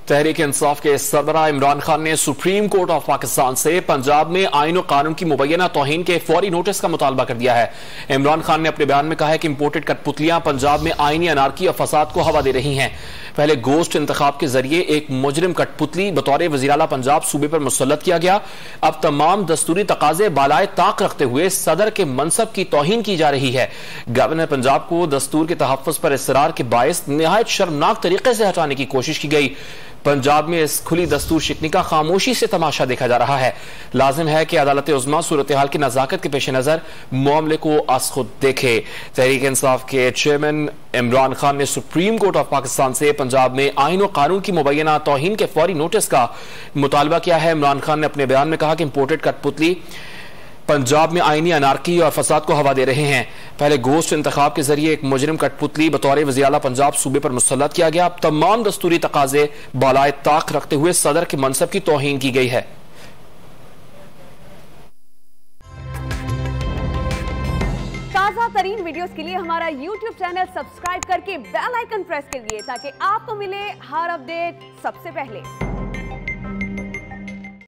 तहरीक इंसाफ के सरबराह इमरान खान ने supreme court of Pakistan से पंजाब में आईन और कानून की मुबैना तौहीन के फौरी नोटिस का मुतालबा कर दिया है। इमरान खान ने अपने बयान में कहा है कि इंपोर्टेड कठपुतलियां पंजाब में आईनी अनारकी और फसाद को हवा दे रही हैं। पहले गोश्त इंतखाब के जरिए एक मुजरिम कठपुतली बतौर वज़ीर-ए-आला पंजाब सूबे पर मुसल्लत किया गया। अब तमाम दस्तूरी तकाजे बालाए ताक रखते हुए सदर के मनसब की तौहीन की जा रही है। गवर्नर पंजाब को दस्तूर के तहफ़्फ़ुज़ पर इसरार के बायस निहायत शर्मनाक तरीके से हटाने की कोशिश की गई। पंजाब में इस खुली दस्तूर शिकनी का खामोशी से तमाशा देखा जा रहा है। लाजिम है कि अदालत उज़्मा सूरत हाल की नज़ाकत के पेश नज़र मामले को अस खुद देखे। तहरीक इंसाफ के चेयरमैन इमरान खान ने सुप्रीम कोर्ट ऑफ पाकिस्तान से पंजाब में आईन और कानून की मुबैना तौहीन के फौरी नोटिस का मुतालबा किया है। इमरान खान ने अपने बयान में कहा कि इंपोर्टेड कठपुतली पंजाब में आईनी अनारकी और फसाद को हवा दे रहे हैं। पहले गोश्त इंतखाब के जरिए एक मुजरिम कठपुतली बतौर वज़ीर-ए-आला पंजाब सूबे पर मुसल्लत किया गया। अब तमाम दस्तूरी तकाजे बालाए ताक रखते हुए सदर के मनसब की तौहीन की गई है। ताज़ा तरीन वीडियोस के लिए हमारा YouTube चैनल सब्सक्राइब करके बेल आइकन प्रेस करिए ताकि आपको मिले हर अपडेट सबसे पहले।